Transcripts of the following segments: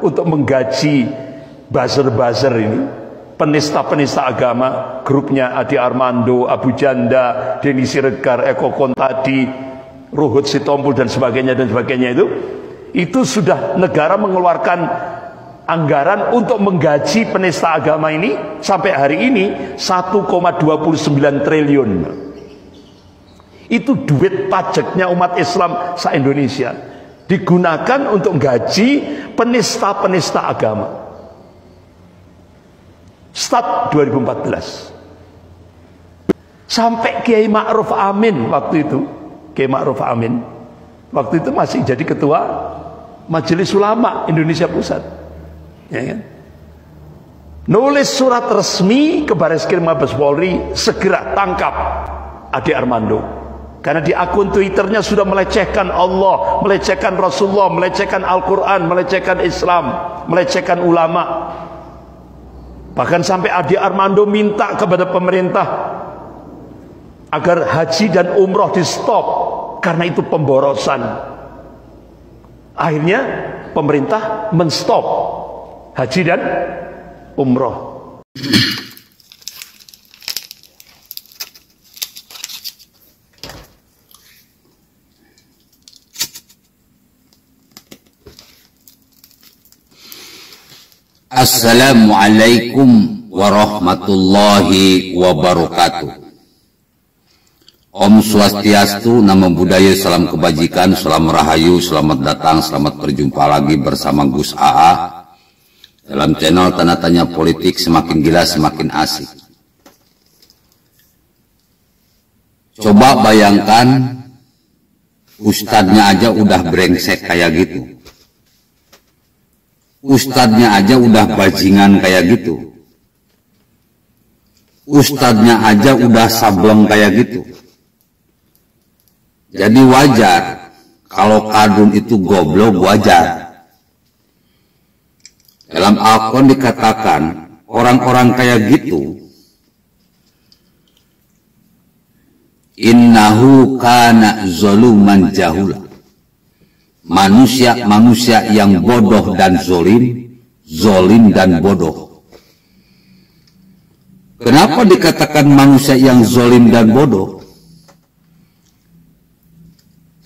untuk menggaji buzzer-buzzer ini, penista-penista agama, grupnya Adi Armando, Abu Janda, Denny Siregar, Eko Kontadi, Ruhut Sitompul dan sebagainya itu sudah negara mengeluarkan anggaran untuk menggaji penista agama ini sampai hari ini 1,29 triliun. Itu duit pajaknya umat Islam se-Indonesia, digunakan untuk gaji penista-penista agama. Start 2014. Sampai Kiai Ma'ruf Amin waktu itu, Kiai Ma'ruf Amin waktu itu masih jadi ketua Majelis Ulama Indonesia Pusat, ya kan? Nulis surat resmi ke Bareskrim Mabes Polri, segera tangkap Ade Armando, karena di akun Twitternya sudah melecehkan Allah, melecehkan Rasulullah, melecehkan Al-Quran, melecehkan Islam, melecehkan ulama. Bahkan sampai Ade Armando minta kepada pemerintah agar haji dan umroh di stop karena itu pemborosan. Akhirnya pemerintah menstop haji dan umroh. Assalamualaikum warahmatullahi wabarakatuh. Om Swastiastu, Namo Buddhaya, salam kebajikan, salam rahayu, selamat datang, selamat berjumpa lagi bersama Gus AA dalam channel Tanda Tanya Politik, semakin gila semakin asik. Coba bayangkan, ustadznya aja udah brengsek kayak gitu, ustadznya aja udah bajingan kayak gitu, ustadznya aja udah sableng kayak gitu. Jadi wajar kalau kadun itu goblok, wajar. Dalam Al-Quran dikatakan orang-orang kayak gitu, innahu kana zaluman jahula. Manusia yang bodoh dan zolim dan bodoh. Kenapa dikatakan manusia yang zolim dan bodoh?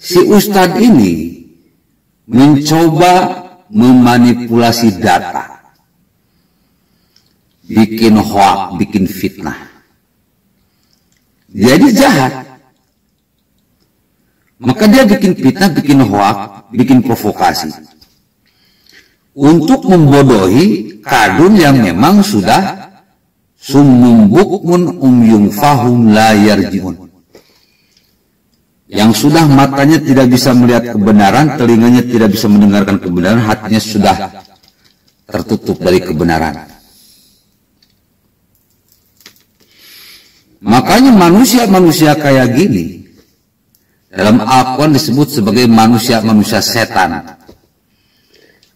Si ustadz ini mencoba memanipulasi data, bikin hoak, bikin fitnah. Jadi jahat. Maka dia bikin fitnah, bikin hoak, bikin provokasi untuk membodohi kadun yang memang sudah summum bukmun umyum fahum la yarjiun, yang sudah matanya tidak bisa melihat kebenaran, telinganya tidak bisa mendengarkan kebenaran, hatinya sudah tertutup dari kebenaran. Makanya manusia-manusia kayak gini dalam Al-Quran disebut sebagai manusia-manusia setan.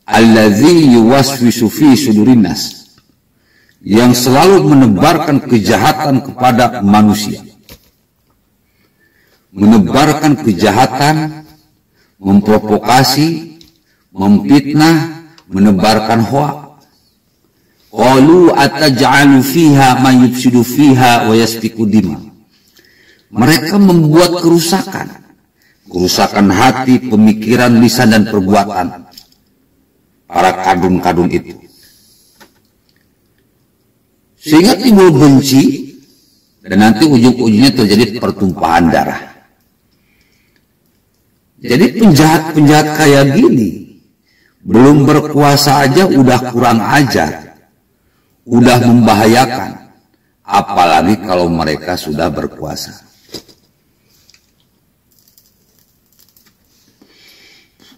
Allazi yuwaswisu fi sudurinas, yang selalu menebarkan kejahatan kepada manusia. Menebarkan kejahatan, memprovokasi, memfitnah, menebarkan hoak. Qalu ataj'alu fiha man yufsidu fiha wa yasfiku dima. Mereka membuat kerusakan hati, pemikiran, lisan dan perbuatan para kadun-kadun itu, sehingga timbul benci dan nanti ujung-ujungnya terjadi pertumpahan darah. Jadi penjahat-penjahat kayak gini belum berkuasa aja udah kurang ajar, udah membahayakan, apalagi kalau mereka sudah berkuasa.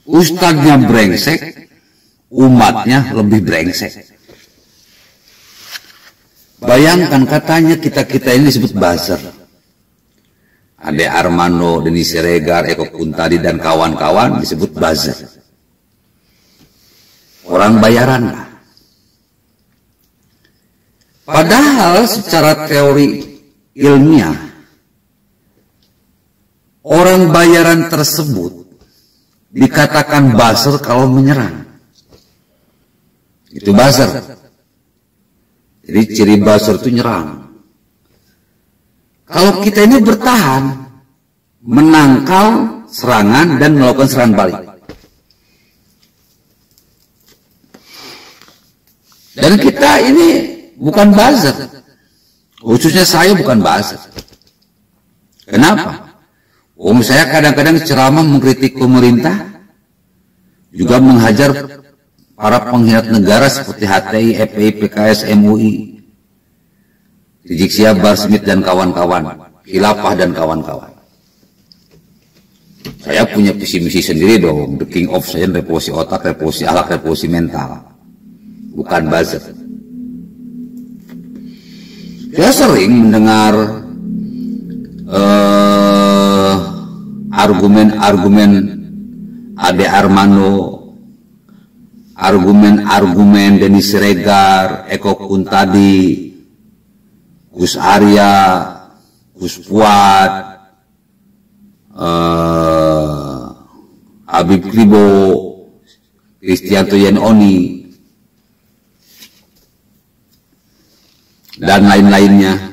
Ustadznya brengsek, umatnya lebih brengsek. Bayangkan, katanya kita-kita ini disebut buzzer. Ade Armando, Denny Siregar, Eko Kuntadi dan kawan-kawan disebut buzzer. Orang bayaran lah. Padahal secara teori ilmiah, orang bayaran tersebut dikatakan buzzer kalau menyerang. Itu buzzer. Jadi ciri buzzer itu nyerang. Kalau kita ini bertahan, menangkal serangan dan melakukan serangan balik. Dan kita ini bukan buzzer. Khususnya saya bukan buzzer. Kenapa? Saya kadang-kadang ceramah mengkritik pemerintah, juga menghajar para pengkhianat negara seperti HTI, FPI, PKS, MUI, Rizik Syihab, Bahar Smith dan kawan-kawan, Khilafah dan kawan-kawan. Saya punya visi misi sendiri dong. The King of Science, revolusi otak, revolusi akhlak, revolusi mental. Bukan buzzer. Saya sering mendengar argumen-argumen Ade Armando, argumen-argumen Denny Siregar, Eko Kuntadi, Gus Arya, Gus Fuad, Habib Kribo, Kristianto Yenoni, dan lain-lainnya.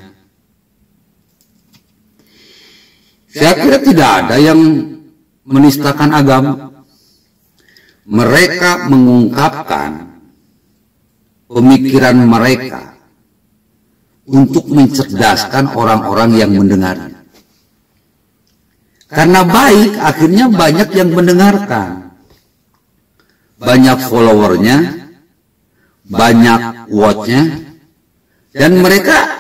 Saya kira tidak ada yang menistakan agama. Mereka mengungkapkan pemikiran mereka untuk mencerdaskan orang-orang yang mendengarnya. Karena baik, akhirnya banyak yang mendengarkan. Banyak followernya, banyak watch-nya, dan mereka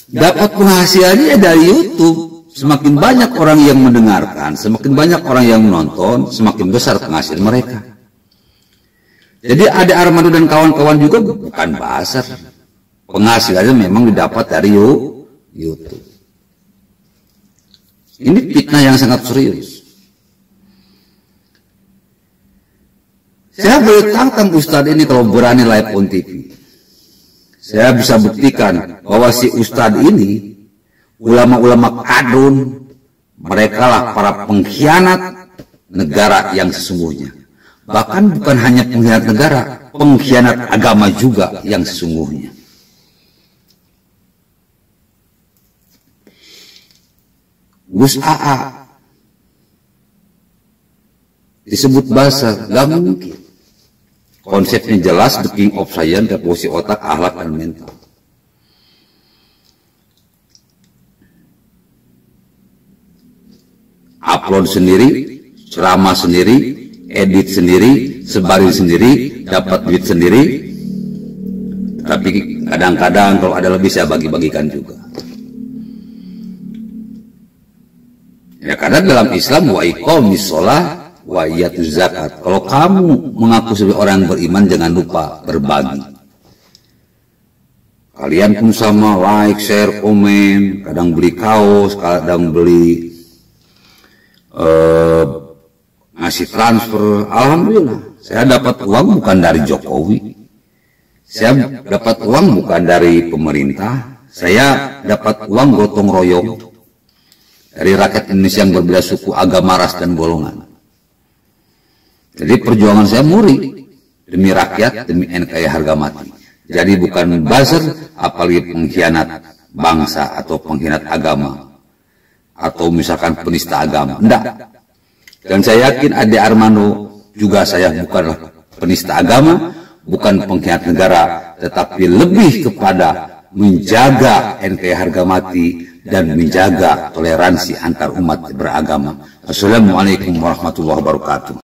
dapat penghasilannya dari YouTube. Semakin banyak orang yang mendengarkan, semakin banyak orang yang menonton, semakin besar penghasilan mereka. Jadi Ade Armando dan kawan-kawan juga bukan buzzer. Penghasilannya memang didapat dari YouTube. Ini fitnah yang sangat serius. Saya boleh tantang Ustadz ini kalau berani live on TV. Saya bisa buktikan bahwa si Ustadz ini, ulama-ulama kadrun, mereka lah para pengkhianat negara yang sesungguhnya. Bahkan bukan hanya pengkhianat negara, pengkhianat agama juga yang sesungguhnya. Gus AA disebut buzzer, gak mungkin. Konsepnya jelas, The King of Science, revolusi otak, akhlak, dan mental. Upload sendiri, ceramah sendiri, edit sendiri, sebarin sendiri, dapat duit sendiri. Tapi kadang-kadang kalau ada lebih saya bagi-bagikan juga. Ya karena dalam Islam wa iqamis shalah wa iyatuz zakat. Kalau kamu mengaku sebagai orang yang beriman, jangan lupa berbagi. Kalian pun sama, like, share, komen, kadang beli kaos, kadang beli ngasih transfer. Alhamdulillah, saya dapat uang bukan dari Jokowi, saya dapat uang bukan dari pemerintah, saya dapat uang gotong royong dari rakyat Indonesia yang berbeda suku, agama, ras, dan golongan. Jadi perjuangan saya murni demi rakyat, demi NKRI harga mati. Jadi bukan buzzer, apalagi pengkhianat bangsa atau pengkhianat agama, atau misalkan penista agama. Enggak. Dan saya yakin Ade Armando juga saya bukanlah penista agama, bukan pengkhianat negara, tetapi lebih kepada menjaga NKRI harga mati dan menjaga toleransi antar umat beragama. Assalamualaikum warahmatullahi wabarakatuh.